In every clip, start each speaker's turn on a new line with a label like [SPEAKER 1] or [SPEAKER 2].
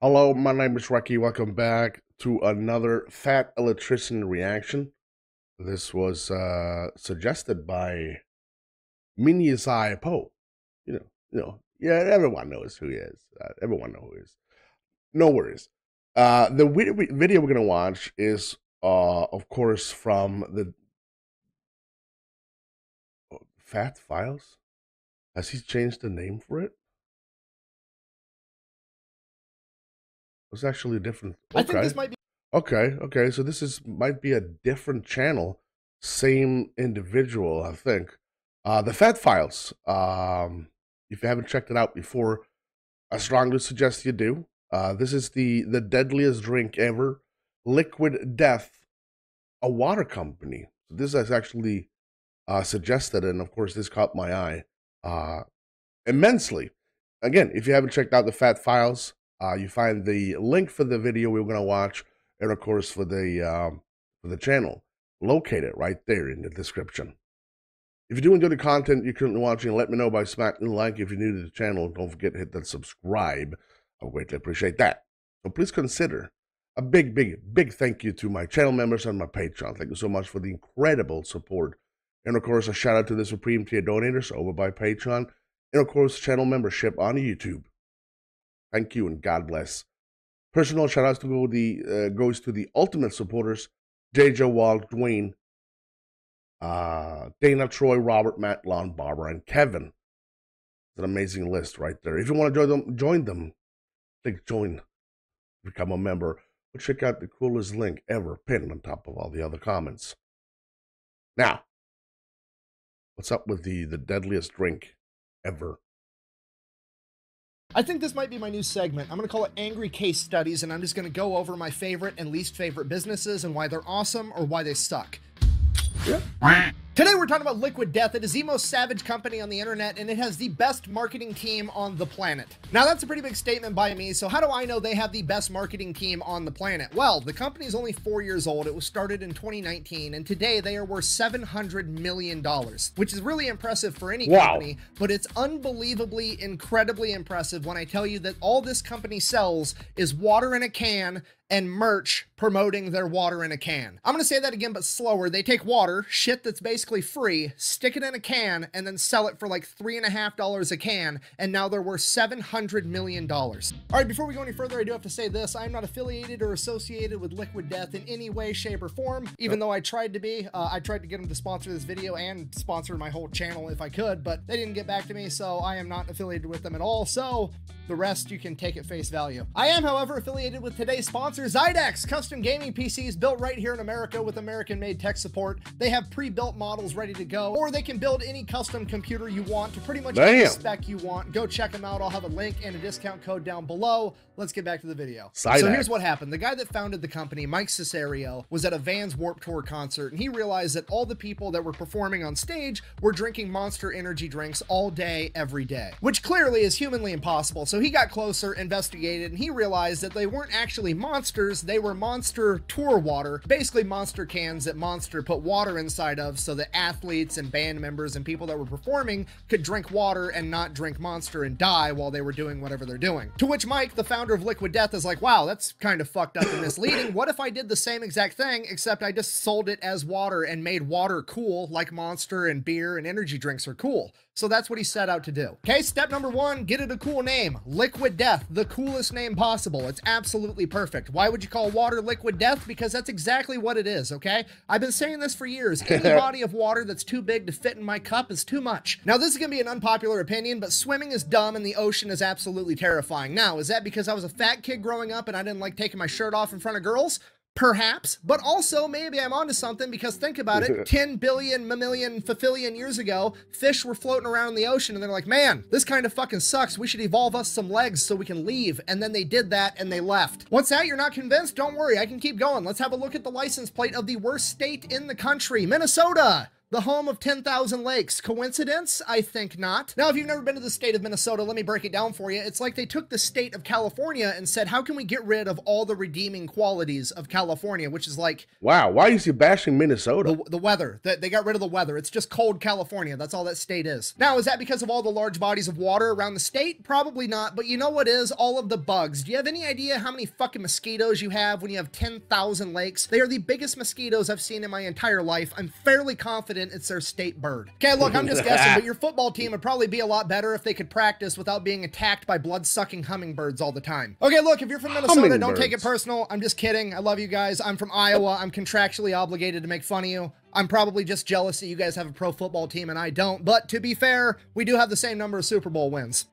[SPEAKER 1] Hello, my name is Recky. Welcome back to another Fat Electrician reaction. This was suggested by Minyazai Po. Yeah, everyone knows who he is. Everyone knows who he is. No worries. The video we're gonna watch is, of course, from the Fat Files. Has he changed the name for it? It's actually a different.
[SPEAKER 2] I think
[SPEAKER 1] Okay.
[SPEAKER 2] this might be.
[SPEAKER 1] Okay. So this is might be a different channel, same individual, I think. The Fat Files. If you haven't checked it out before, I strongly suggest you do. This is the deadliest drink ever, Liquid Death, a water company. This is actually suggested, and of course, this caught my eye immensely. Again, if you haven't checked out the Fat Files, you find the link for the video we're going to watch, and of course for the channel, located right there in the description. If you do enjoy the content you're currently watching, let me know by smacking the like. If you're new to the channel, don't forget to hit that subscribe. I greatly appreciate that. So please consider a big thank you to my channel members and my Patreon. Thank you so much for the incredible support. And of course, a shout out to the Supreme Tier donators over by Patreon. And of course, channel membership on YouTube. Thank you and God bless. Personal shout outs to goes to the ultimate supporters, JJ Walt, Dwayne, Dana, Troy, Robert, Matt, Lon, Barbara, and Kevin. It's an amazing list right there. If you want to join them, click join, become a member, or check out the coolest link ever pinned on top of all the other comments. Now, what's up with the deadliest drink ever?
[SPEAKER 2] I think this might be my new segment. I'm going to call it Angry Case Studies, and I'm just going to go over my favorite and least favorite businesses and why they're awesome or why they suck.
[SPEAKER 1] Yeah.
[SPEAKER 2] Today we're talking about Liquid Death. It is the most savage company on the internet, and it has the best marketing team on the planet. Now that's a pretty big statement by me, so how do I know they have the best marketing team on the planet? Well, the company is only 4 years old. It was started in 2019, and today they are worth $700 million, which is really impressive for any company, but it's unbelievably, incredibly impressive when I tell you that all this company sells is water in a can and merch promoting their water in a can. I'm gonna say that again, but slower. They take water, shit that's basically free, stick it in a can, and then sell it for like $3.50 a can, and now they're worth $700 million. All right, before we go any further, I do have to say this. I'm not affiliated or associated with Liquid Death in any way, shape, or form, even though I tried to be. I tried to get them to sponsor this video and sponsor my whole channel if I could, but they didn't get back to me, so I am not affiliated with them at all, so the rest you can take at face value. I am, however, affiliated with today's sponsor, Zydex, custom gaming PCs built right here in America with American-made tech support. They have pre-built models ready to go, or they can build any custom computer you want to pretty much any spec you want. Go check them out. I'll have a link and a discount code down below. Let's get back to the video. So here's what happened. The guy that founded the company, Mike Cesario, was at a Vans Warped Tour concert, and he realized that all the people that were performing on stage were drinking Monster energy drinks all day, every day, which clearly is humanly impossible. So he got closer, investigated, and he realized that they weren't actually monsters. They were Monster tour water, basically Monster cans that Monster put water inside of so that athletes and band members and people that were performing could drink water and not drink Monster and die while they were doing whatever they're doing. To which Mike, the founder of Liquid Death, is like, wow, that's kind of fucked up and misleading. What if I did the same exact thing, except I just sold it as water and made water cool like Monster and beer and energy drinks are cool? So that's what he set out to do. Okay, step number one, get it a cool name. Liquid Death, the coolest name possible. It's absolutely perfect. Why would you call water Liquid Death? Because that's exactly what it is, okay? I've been saying this for years. Any body of water that's too big to fit in my cup is too much. Now, this is gonna be an unpopular opinion, but swimming is dumb and the ocean is absolutely terrifying. Now, is that because I was a fat kid growing up and I didn't like taking my shirt off in front of girls? Perhaps, but also maybe I'm onto something, because think about it, 10 billion, mammalian, fafillion years ago, fish were floating around in the ocean and they're like, man, this kind of fucking sucks. We should evolve us some legs so we can leave. And then they did that and they left. What's that? You're not convinced? Don't worry, I can keep going. Let's have a look at the license plate of the worst state in the country, Minnesota. the home of 10,000 lakes. Coincidence? I think not. Now, if you've never been to the state of Minnesota, let me break it down for you. It's like they took the state of California and said, how can we get rid of all the redeeming qualities of California, which is like...
[SPEAKER 1] Wow, why is he bashing Minnesota?
[SPEAKER 2] The weather. They got rid of the weather. It's just cold California. That's all that state is. Now, is that because of all the large bodies of water around the state? Probably not, but you know what is? All of the bugs. Do you have any idea how many fucking mosquitoes you have when you have 10,000 lakes? They are the biggest mosquitoes I've seen in my entire life. I'm fairly confident it's their state bird. Okay, look, I'm just guessing, but your football team would probably be a lot better if they could practice without being attacked by blood-sucking hummingbirds all the time. Okay, look, if you're from Minnesota, don't take it personal. I'm just kidding. I love you guys. I'm from Iowa. I'm contractually obligated to make fun of you. I'm probably just jealous that you guys have a pro football team and I don't, but to be fair, we do have the same number of Super Bowl wins.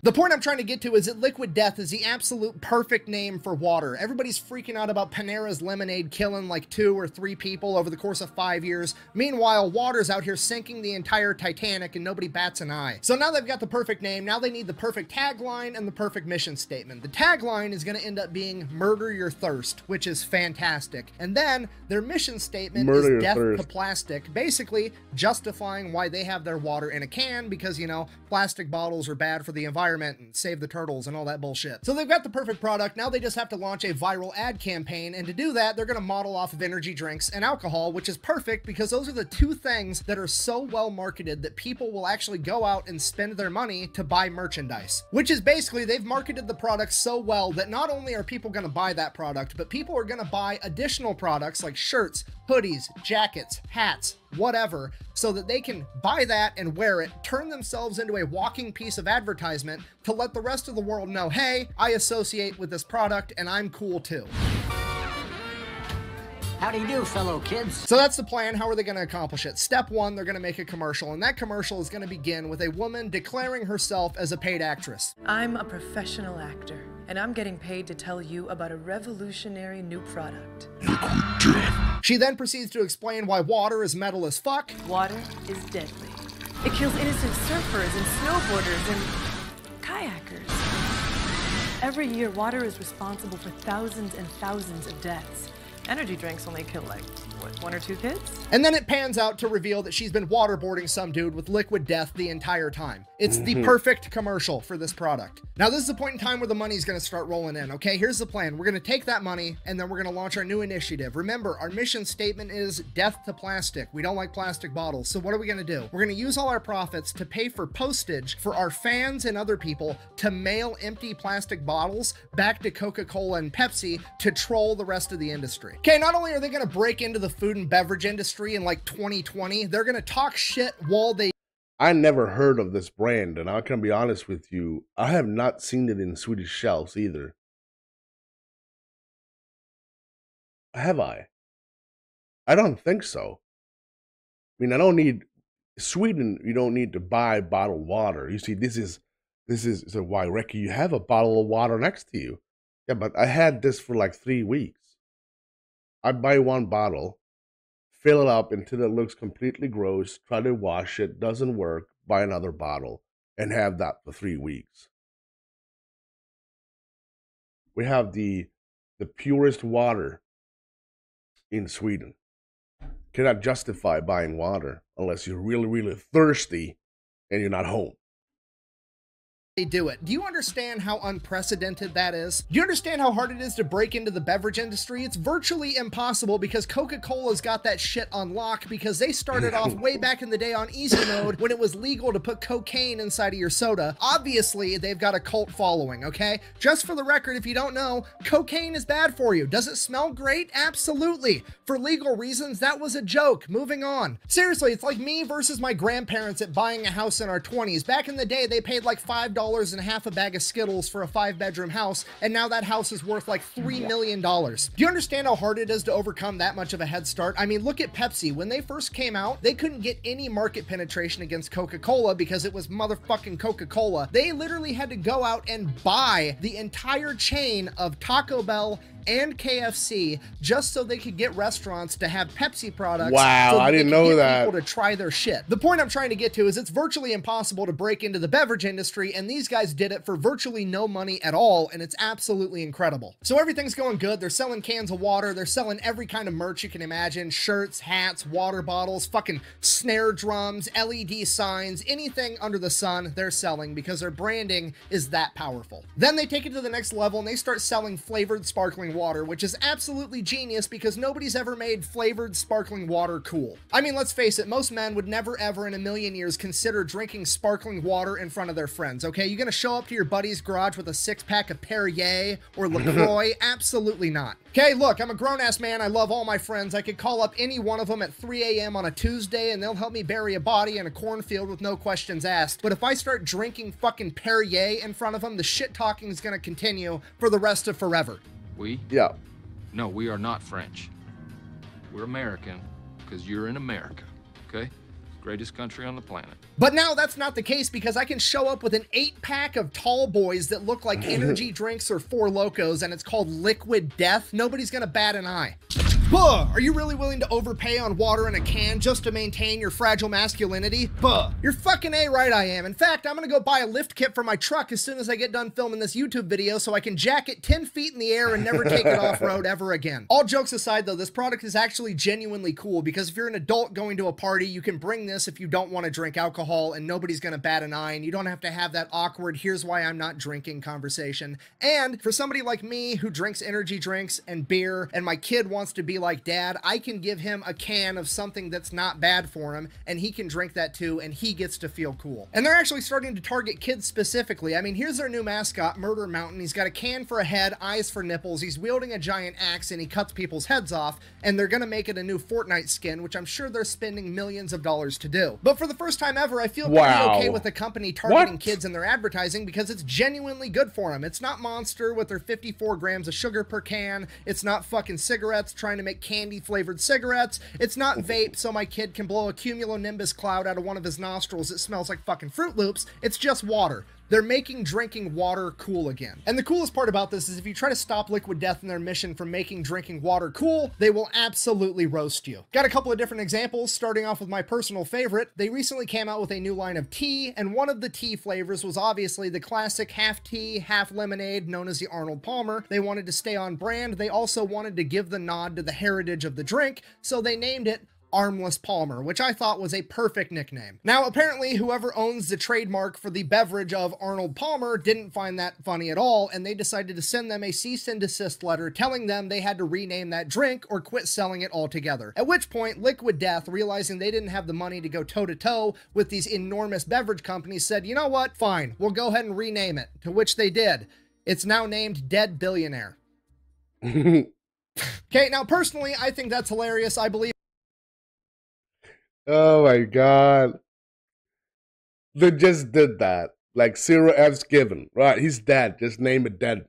[SPEAKER 2] The point I'm trying to get to is that Liquid Death is the absolute perfect name for water. Everybody's freaking out about Panera's lemonade killing like 2 or 3 people over the course of 5 years. Meanwhile, water's out here sinking the entire Titanic and nobody bats an eye. So now they've got the perfect name, now they need the perfect tagline and the perfect mission statement. The tagline is going to end up being Murder Your Thirst, which is fantastic. And then their mission statement is Death to Plastic, basically justifying why they have their water in a can because, you know, plastic bottles are bad for the environment and save the turtles and all that bullshit. So they've got the perfect product. Now they just have to launch a viral ad campaign. And to do that, they're going to model off of energy drinks and alcohol, which is perfect because those are the 2 things that are so well marketed that people will actually go out and spend their money to buy merchandise, which is basically they've marketed the product so well that not only are people going to buy that product, but people are going to buy additional products like shirts, hoodies, jackets, hats, whatever, so that they can buy that and wear it, turn themselves into a walking piece of advertisement to let the rest of the world know, hey, I associate with this product and I'm cool too.
[SPEAKER 3] How do you do, fellow kids?
[SPEAKER 2] So that's the plan. How are they going to accomplish it? Step 1, they're going to make a commercial, and that commercial is going to begin with a woman declaring herself as a paid actress.
[SPEAKER 4] I'm a professional actor, and I'm getting paid to tell you about a revolutionary new product.
[SPEAKER 2] She then proceeds to explain why water is metal as fuck.
[SPEAKER 4] Water is deadly. It kills innocent surfers and snowboarders and kayakers. Every year, water is responsible for thousands and thousands of deaths. Energy drinks only kill like, what, 1 or 2 kids?
[SPEAKER 2] And then it pans out to reveal that she's been waterboarding some dude with Liquid Death the entire time. It's the perfect commercial for this product. Now, this is the point in time where the money's going to start rolling in, okay? Here's the plan. We're going to take that money, and then we're going to launch our new initiative. Remember, our mission statement is Death to Plastic. We don't like plastic bottles. So what are we going to do? We're going to use all our profits to pay for postage for our fans and other people to mail empty plastic bottles back to Coca-Cola and Pepsi to troll the rest of the industry. Okay, not only are they going to break into the food and beverage industry in like 2020, they're going to talk shit while they...
[SPEAKER 1] I never heard of this brand, and I can be honest with you, I have not seen it in Swedish shelves either. Have I? I don't think so. I mean, I don't need... Sweden, you don't need to buy bottled water. You see, this is so why, Recky, you have a bottle of water next to you. Yeah, but I had this for like 3 weeks. I'd buy 1 bottle, fill it up until it looks completely gross, try to wash it, doesn't work, buy another bottle, and have that for 3 weeks. We have the purest water in Sweden. Cannot justify buying water unless you're really, really thirsty and you're not home.
[SPEAKER 2] do it. Do you understand how unprecedented that is? Do you understand how hard it is to break into the beverage industry? It's virtually impossible because Coca-Cola's got that shit on lock because they started off way back in the day on easy mode when it was legal to put cocaine inside of your soda. Obviously, they've got a cult following, okay? Just for the record, if you don't know, cocaine is bad for you. Does it smell great? Absolutely. For legal reasons, that was a joke. Moving on. Seriously, it's like me versus my grandparents at buying a house in our 20s. Back in the day, they paid like $5 and half a bag of Skittles for a 5-bedroom house, and now that house is worth like $3 million. Do you understand how hard it is to overcome that much of a head start? I mean, look at Pepsi. When they first came out, they couldn't get any market penetration against Coca-Cola because it was motherfucking Coca-Cola. They literally had to go out and buy the entire chain of Taco Bell and KFC just so they could get restaurants to have Pepsi products.
[SPEAKER 1] Wow,
[SPEAKER 2] so
[SPEAKER 1] I didn't know that.
[SPEAKER 2] People to try their shit. The point I'm trying to get to is it's virtually impossible to break into the beverage industry, and these these guys did it for virtually no money at all, and it's absolutely incredible. So everything's going good. They're selling cans of water. They're selling every kind of merch you can imagine: shirts, hats, water bottles, fucking snare drums, LED signs, anything under the sun they're selling, because their branding is that powerful. Then they take it to the next level and they start selling flavored sparkling water, which is absolutely genius because nobody's ever made flavored sparkling water cool. I mean, let's face it, most men would never ever in a million years consider drinking sparkling water in front of their friends, okay? You gonna show up to your buddy's garage with a six-pack of Perrier or LaCroix? Absolutely not. Okay, look, I'm a grown-ass man. I love all my friends. I could call up any one of them at 3 a.m. on a Tuesday and they'll help me bury a body in a cornfield with no questions asked. But if I start drinking fucking Perrier in front of them, the shit talking is gonna continue for the rest of forever.
[SPEAKER 5] We?
[SPEAKER 1] Yeah.
[SPEAKER 5] No, we are not French. We're American because you're in America, okay? Greatest country on the planet.
[SPEAKER 2] But now that's not the case, because I can show up with an 8-pack of tall boys that look like energy drinks or Four Locos, and it's called Liquid Death. Nobody's gonna bat an eye. Buh! Are you really willing to overpay on water in a can just to maintain your fragile masculinity? Buh! You're fucking A-right I am. In fact, I'm gonna go buy a lift kit for my truck as soon as I get done filming this YouTube video so I can jack it 10 feet in the air and never take it off-road ever again. All jokes aside though, this product is actually genuinely cool, because if you're an adult going to a party, you can bring this if you don't want to drink alcohol and nobody's gonna bat an eye, and you don't have to have that awkward "here's why I'm not drinking" conversation. And for somebody like me who drinks energy drinks and beer, and my kid wants to be like dad, I can give him a can of something that's not bad for him and he can drink that too, and he gets to feel cool. And they're actually starting to target kids specifically. I mean, here's their new mascot, Murder Mountain. He's got a can for a head, eyes for nipples, he's wielding a giant axe, and he cuts people's heads off, and they're gonna make it a new Fortnite skin, which I'm sure they're spending millions of dollars to do. But for the first time ever, I feel pretty okay with the company targeting kids in their advertising, because it's genuinely good for them. It's not Monster with their 54 grams of sugar per can. It's not fucking cigarettes trying to make candy flavored cigarettes. It's not vape so my kid can blow a cumulonimbus cloud out of one of his nostrils that smells like fucking Fruit Loops. It's just water. They're making drinking water cool again. And the coolest part about this is if you try to stop Liquid Death in their mission from making drinking water cool, they will absolutely roast you. Got a couple of different examples, starting off with my personal favorite. They recently came out with a new line of tea, and one of the tea flavors was obviously the classic half tea, half lemonade, known as the Arnold Palmer. They wanted to stay on brand. They also wanted to give the nod to the heritage of the drink, so they named it Armless Palmer, which I thought was a perfect nickname. Now, apparently, whoever owns the trademark for the beverage of Arnold Palmer didn't find that funny at all, and they decided to send them a cease and desist letter telling them they had to rename that drink or quit selling it altogether. At which point, Liquid Death, realizing they didn't have the money to go toe-to-toe with these enormous beverage companies, said, you know what? Fine, we'll go ahead and rename it, to which they did. It's now named Dead Billionaire. Okay, now personally, I think that's hilarious. I believe
[SPEAKER 1] Oh my god. They just did that. Like 0 F's given. Right, he's dead. Just name it Dead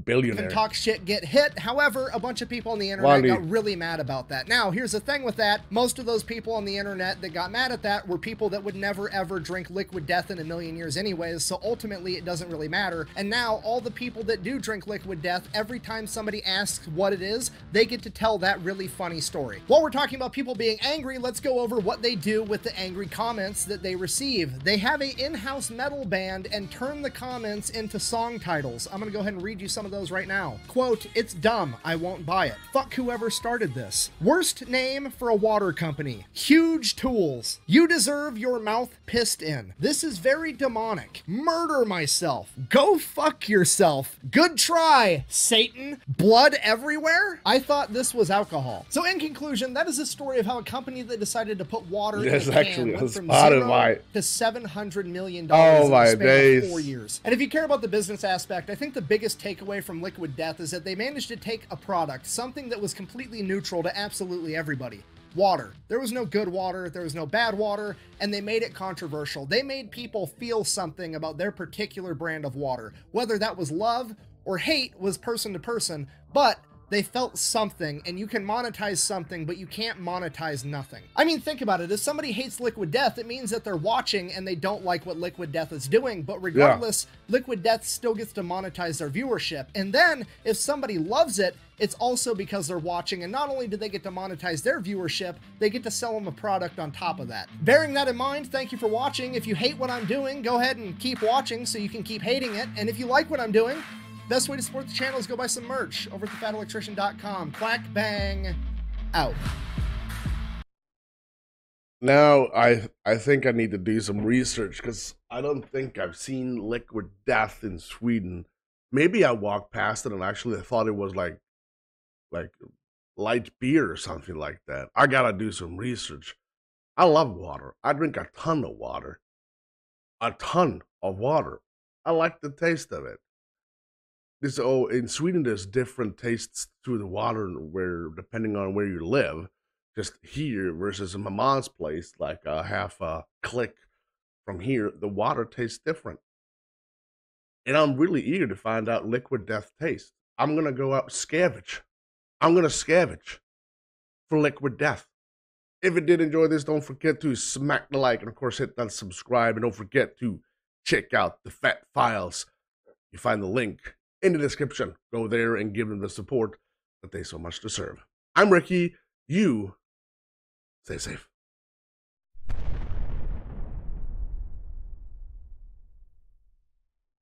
[SPEAKER 1] Billionaire.
[SPEAKER 2] and talk shit get hit. However, a bunch of people on the internet got really mad about that. Now, here's the thing with that. Most of those people on the internet that got mad at that were people that would never ever drink Liquid Death in a million years anyways, so ultimately it doesn't really matter. And now all the people that do drink Liquid Death, every time somebody asks what it is, they get to tell that really funny story. While we're talking about people being angry, let's go over what they do with the angry comments that they receive. They have a in-house metal band and turn the comments into song titles. I'm gonna go ahead and read you some of those right now. Quote, "It's dumb, I won't buy it. Fuck whoever started this. Worst name for a water company. Huge tools. You deserve your mouth pissed in. This is very demonic. Murder myself. Go fuck yourself. Good try, Satan. Blood everywhere." I thought this was alcohol. So in conclusion, that is a story of how a company that decided to put water in a can went from $0 to $700 million in the span of 4 years. And if you care about the business aspect, I think the biggest takeaway from Liquid Death is that they managed to take a product, something that was completely neutral to absolutely everybody. Water. There was no good water, there was no bad water, and they made it controversial. They made people feel something about their particular brand of water. Whether that was love or hate was person to person, but They felt something, and you can monetize something, but you can't monetize nothing. I mean, think about it. If somebody hates Liquid Death, it means that they're watching and they don't like what Liquid Death is doing, but regardless, Liquid Death still gets to monetize their viewership. And then, if somebody loves it, it's also because they're watching, and not only do they get to monetize their viewership, they get to sell them a product on top of that. Bearing that in mind, thank you for watching. If you hate what I'm doing, go ahead and keep watching so you can keep hating it. And if you like what I'm doing, best way to support the channel is go buy some merch over at thefatelectrician.com. Quack bang out.
[SPEAKER 1] Now, I think I need to do some research because I don't think I've seen Liquid Death in Sweden. Maybe I walked past it and actually I thought it was like light beer or something like that. I gotta do some research. I love water. I drink a ton of water. A ton of water. I like the taste of it. In Sweden, there's different tastes to the water where depending on where you live. Just here versus in my mom's place, like a half a click from here, the water tastes different. And I'm really eager to find out Liquid Death taste. I'm gonna go out scavenge. I'm gonna scavenge for Liquid Death. If you did enjoy this, don't forget to smack the like and of course hit that subscribe, and don't forget to check out the Fat Files. You find the link in the description. Go there and give them the support that they so much deserve. I'm Recky. You stay safe.